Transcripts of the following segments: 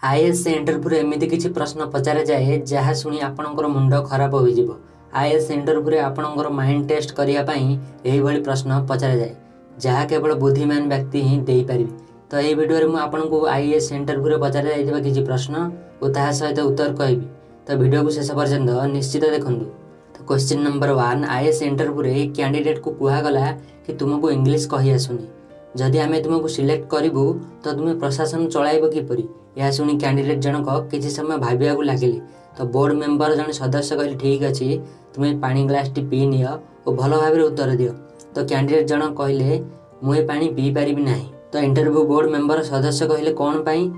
IAS interview एमती किसी प्रश्न पचार जाए जहाँ शुणी आपणकर मुंड खराब हो आईएएस इंटरव्यू आपणकर माइंड टेस्ट करने प्रश्न पचार जाए जहाँ केवल बुद्धिमान व्यक्ति ही दे पारे। तो यही वीडियो में आपको आईएएस इंटरव्यू पचार जाइए किसी प्रश्न और ता सहित उत्तर कहबी। तो वीडियो को शेष पर्यंत निश्चित देखूँ। तो question number 1, IAS interview candidate को कहगला कि तुमको इंग्लिश कही आसुनी, जदि आम तुमको सिलेक्ट करूँ तो तुम्हें प्रशासन चलाइब किपरि। यह शुणी कैंडिडेट जनक किसी समय भाविया लगिले। तो बोर्ड मेंबर जन सदस्य कहले ठीक अच्छे, तुम्हें पानी ग्लास टी पी नि और भल भाव उत्तर दियो। तो कैंडिडेट जनक कहले मुझे पानी पी पारि ना। तो इंटरव्यू बोर्ड मेंबर सदस्य कहले कौन पाई।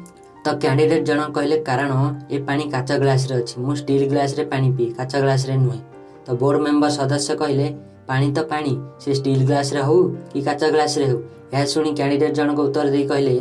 तो कैंडिडेट जनक कहले कारण ये पानी काच ग्लास रे अच्छी, मु स्टील ग्लास रे पानी पी, काच ग्लास रे नुहे। तो बोर्ड मेंबर सदस्य कहले पानी तो पानी, से स्टील ग्लास रे हो कि काच ग्लास रे हो। यह शुणी कैंडिडेट जनक उत्तर दे कहले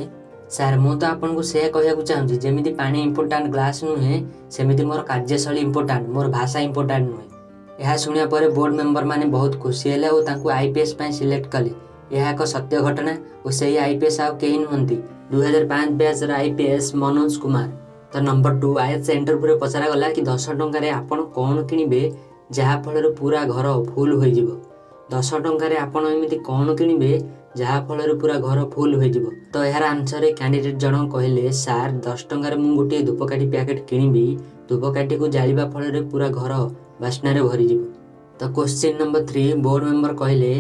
सार मु तो आपको से कहूँ चाहूँगी जमी पानी इंपोर्टाट ग्लास नुहे सेमती मोर कार्यशैली इंपोर्टाट, मोर भाषा इंपोर्टाट नुहे। यह शुणा पर बोर्ड मेंबर माने बहुत खुशी हेले और आईपीएस सिलेक्ट कले। यह एक सत्य घटना और से आईपीएस आउ कहीं नुहति 2005 बैच आईपीएस मनोज कुमार। तो नंबर 2, आईएएस इंटरव्यू पचरा गला कि 10 टंकार आपण कौन किणवे जहाँफल पूरा घर फुल हो। 10 टंकार आपण एमती कौन किणवे जहाँफल पूरा घर फुल हो। तो यार आंसर कैंडिडेट जन कहले सार 10 टंकार मु गोटे धूपकाठी पैकेट किणवी, धूपकाठी को जालिबा फल पूरा घर बास्नारे भरीज। तो क्वेश्चन नंबर 3, बोर्ड मेंबर कहले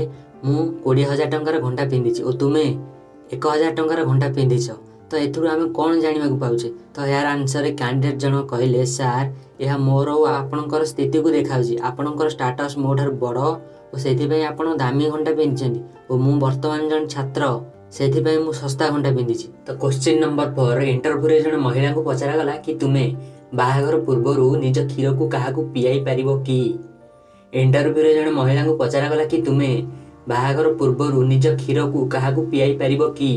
मु 20,000 टंकार घंटा पिंधि और तुम्हें 1,000 टंकार घंटा पिंधिछ। तो एथुरु आमे कौन जानिबा को पाउछे। तो यार आंसर कैंडिडेट जन कहले सार यह मोर और आपणकर स्थिति को देखाउछि, आपणकर स्टेटस मोठार बड़ और से आपण दामी घंटा पिंधि और मु वर्तमान जन छात्र से मु सस्ता घंटा पिंधि। तो क्वेश्चन नंबर 4, इंटरव्यू जन महिला को पचरा गला कि तुम्हें बाहाघर पूर्व निज क्षीर को क्या पियाई पारिबो कि। इंटरव्यू जन महिला को पचरा गला कि तुम्हें बाहाघर पूर्व निज क्षीर को क्या पियाई पारिबो कि।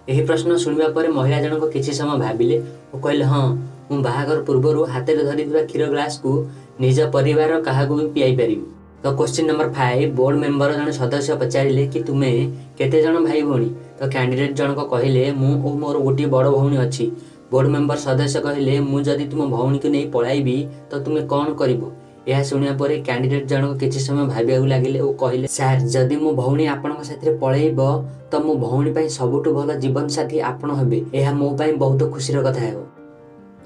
यही प्रश्न शुणा पर महिला जनक किसी समय भाविले और कहले हाँ मु बाहाघर पूर्व हाथ में धरी क्षीर ग्लास को निज परिवार क्या भी पियाई पारि। तो क्वेश्चन नंबर 5, बोर्ड मेंबर जन सदस्य पचारे कि तुम्हें केते जन भाई भौणी। तो कैंडिडेट जनक कहले मु और मोर गोटे बड़ भौणी अच्छी। बोर्ड मेंबर सदस्य कहले मु जदि तुम भौणी को नहीं पलाइबी तो तुम्हें कौन करिवो। यह शुणा पर कैंडिडेट जनक किसी समय भाविया लगिले और कहले सार जदि मो भौणी आपन साथी पलैब तो मो भौणी सबुठ भल जीवन साथी आपण हेबे, यह मो बहुत खुशीर कथा है।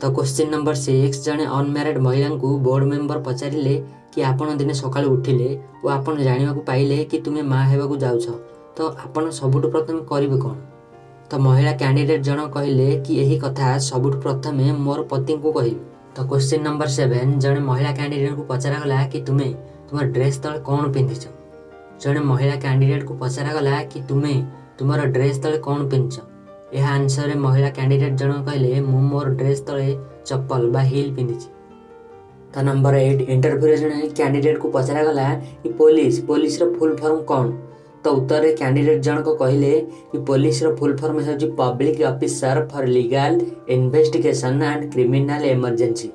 तो क्वेश्चन नंबर 6, जने अनम्यारिड महिला को बोर्ड मेंबर पचारे कि आपण दिने सकाळ उठिले और आपण जानिबा को पाइले कि तुम्हें माँ हेबाकू जाउछ, तो आपण सबुठ प्रथम करिवे कौन। तो महिला कैंडिडेट जन कहले कि यही कथा सबुठ प्रथम मोर पति को कहि। तो क्वेश्चन नंबर 7, जने महिला कैंडिडेट को पचरा गला कि तुम्हें तुम ड्रेस तले कौन पिंधिछ। जने महिला कैंडिडेट को पचरा गला कि तुम्हें तुमर ड्रेस तले कौन पिंधिछ। यह आंसर महिला कैंडिडेट जन कहले मु मोर ड्रेस तले चप्पल बा हिल पिंधिछ। तो नंबर 8, इंटरव्यू जने कैंडिडेट को पचरा गला कि पुलिस रो फुल फॉर्म कौन। तो उत्तर रे कैंडिडेट जन को कहले कि पुलिस रो फुल फॉर्म है public officer for legal investigation and criminal emergency.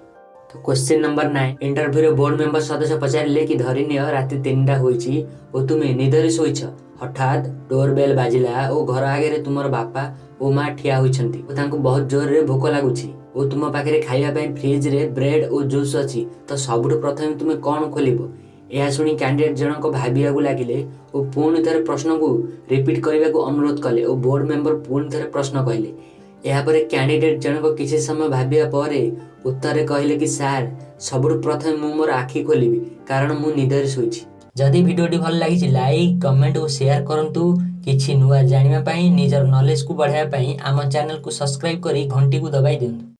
तो question number 9, interview board member सदस्य पचारे कि धरिनिय राति 3टा होईची और तुम्हें निदरे शोइछ, हठात डोरबेल बाजिला और घर आगे तुमर बापा और माँ ठिया होइछंती और तांको बहुत जोर रे भोक लागुछि और तुम पाखे खाइबा पई फ्रिज रे ब्रेड और जूस अछि। तो सबुठ प्रथम तुम्हें कौन खोलिबो। यह शुणी कैंडिडेट जनक भाविया लगिले और पुणी थे प्रश्न को रिपीट करने को अनुरोध कले और बोर्ड मेंबर पुणी थे प्रश्न कहले। यापर कैंडिडेट जनक किसी समय भाविया पर उत्तर कहले कि सार सबुठ प्रथम मु मोर आखि खोलि कारण मु निदरे शोइछि। जदि वीडियोटी भल लगी लाइक कमेंट और शेयर करंतु। किछि नुआ जानिबा पई निजर नॉलेज को बढ़ाया पई आम चैनल को सब्सक्राइब करी घंटी को दबाई दियंतु।